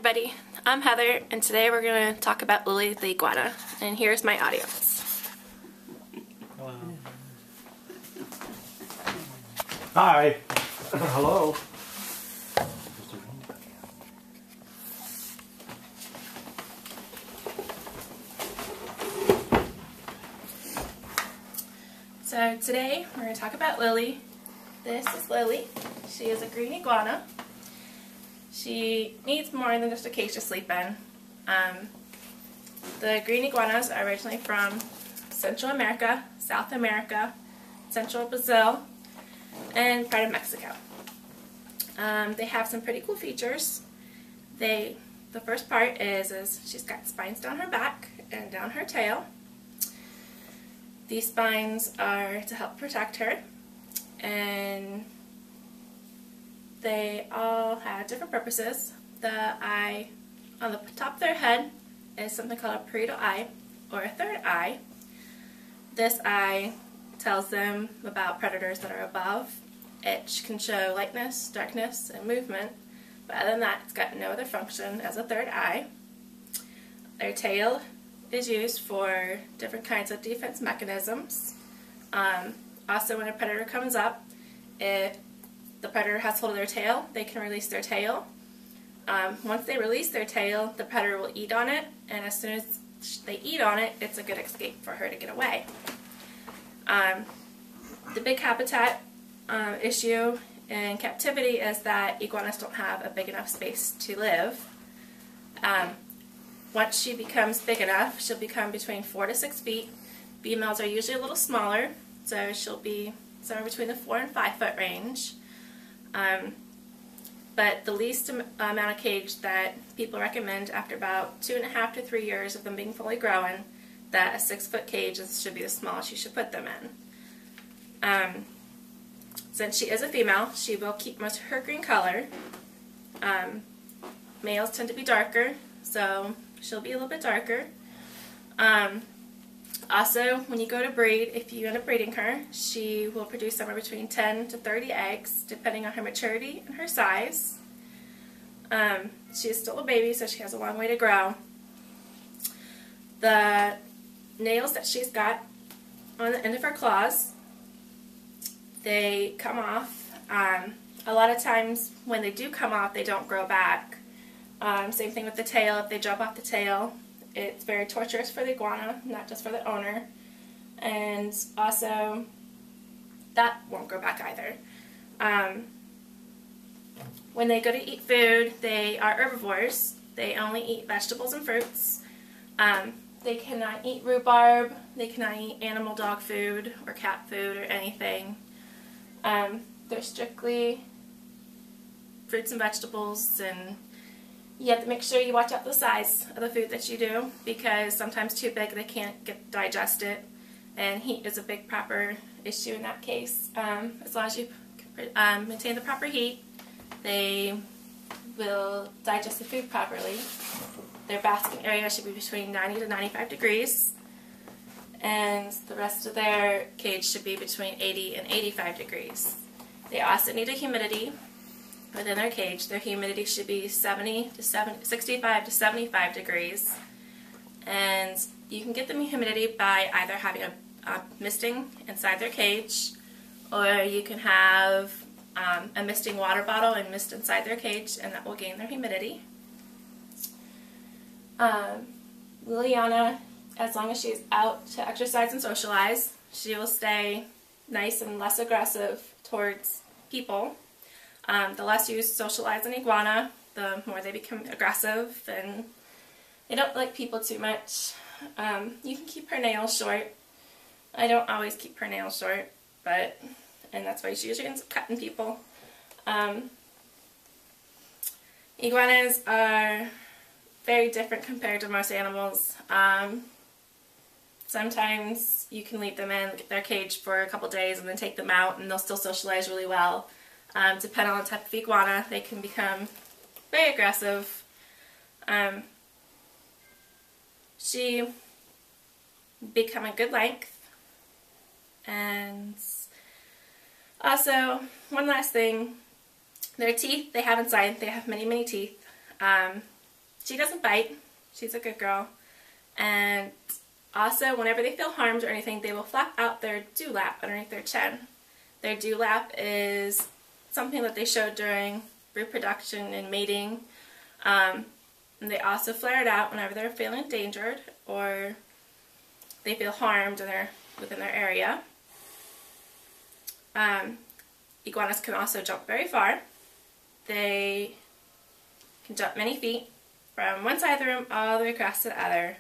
everybody, I'm Heather, and today we're going to talk about Lilly the Iguana, and here's my audience. Hello. Hi. Hello. So today we're going to talk about Lilly. This is Lilly. She is a green iguana. She needs more than just a cage to sleep in. The green iguanas are originally from Central America, South America, Central Brazil, and part of Mexico. They have some pretty cool features. The first part is she's got spines down her back and down her tail. These spines are to help protect her, and they all have different purposes. The eye on the top of their head is something called a parietal eye, or a third eye. This eye tells them about predators that are above. It can show lightness, darkness, and movement, but other than that, it's got no other function as a third eye. Their tail is used for different kinds of defense mechanisms. Also, when a predator comes up, if the predator has hold of their tail, they can release their tail. Once they release their tail, the predator will eat on it, and as soon as they eat on it, it's a good escape for her to get away. The big habitat issue in captivity is that iguanas don't have a big enough space to live. Once she becomes big enough, she'll become between 4 to 6 feet. Females are usually a little smaller, so she'll be somewhere between the 4 and 5 foot range. But the least amount of cage that people recommend after about 2.5 to 3 years of them being fully grown, that a 6-foot cage should be the smallest you should put them in. Since she is a female, she will keep most of her green color. Males tend to be darker, so she'll be a little bit darker. Also, when you go to breed, if you end up breeding her, she will produce somewhere between 10 to 30 eggs, depending on her maturity and her size. She is still a baby, so she has a long way to grow. The nails that she's got on the end of her claws, they come off. A lot of times when they do come off, they don't grow back. Same thing with the tail. If they drop off the tail, it's very torturous for the iguana, not just for the owner. And also, that won't grow back either. When they go to eat food, they are herbivores. They only eat vegetables and fruits. They cannot eat rhubarb. They cannot eat animal dog food or cat food or anything. They're strictly fruits and vegetables, and you have to make sure you watch out the size of the food that you do, because sometimes too big they can't digest it, and heat is a big proper issue in that case. As long as you maintain the proper heat, they will digest the food properly. Their basking area should be between 90 to 95 degrees, and the rest of their cage should be between 80 and 85 degrees. They also need a humidity within their cage. Their humidity should be 65 to 75 degrees, and you can get them humidity by either having a misting inside their cage, or you can have a misting water bottle and mist inside their cage, and that will gain their humidity. Liliana, as long as she's out to exercise and socialize, she will stay nice and less aggressive towards people. The less you socialize an iguana, the more they become aggressive, and they don't like people too much. You can keep her nails short. I don't always keep her nails short, and that's why she usually ends up cutting people. Iguanas are very different compared to most animals. Sometimes you can leave them in their cage for a couple days and then take them out, and they'll still socialize really well. Depending on the type of iguana, they can become very aggressive. She become a good length. And also, one last thing, their teeth they have inside, they have many, many teeth. She doesn't bite. She's a good girl. And also, whenever they feel harmed or anything, they will flap out their dewlap underneath their chin. Their dewlap is something that they show during reproduction and mating. And they also flare it out whenever they're feeling endangered or they feel harmed and they're within their area. Iguanas can also jump very far. They can jump many feet from one side of the room all the way across to the other.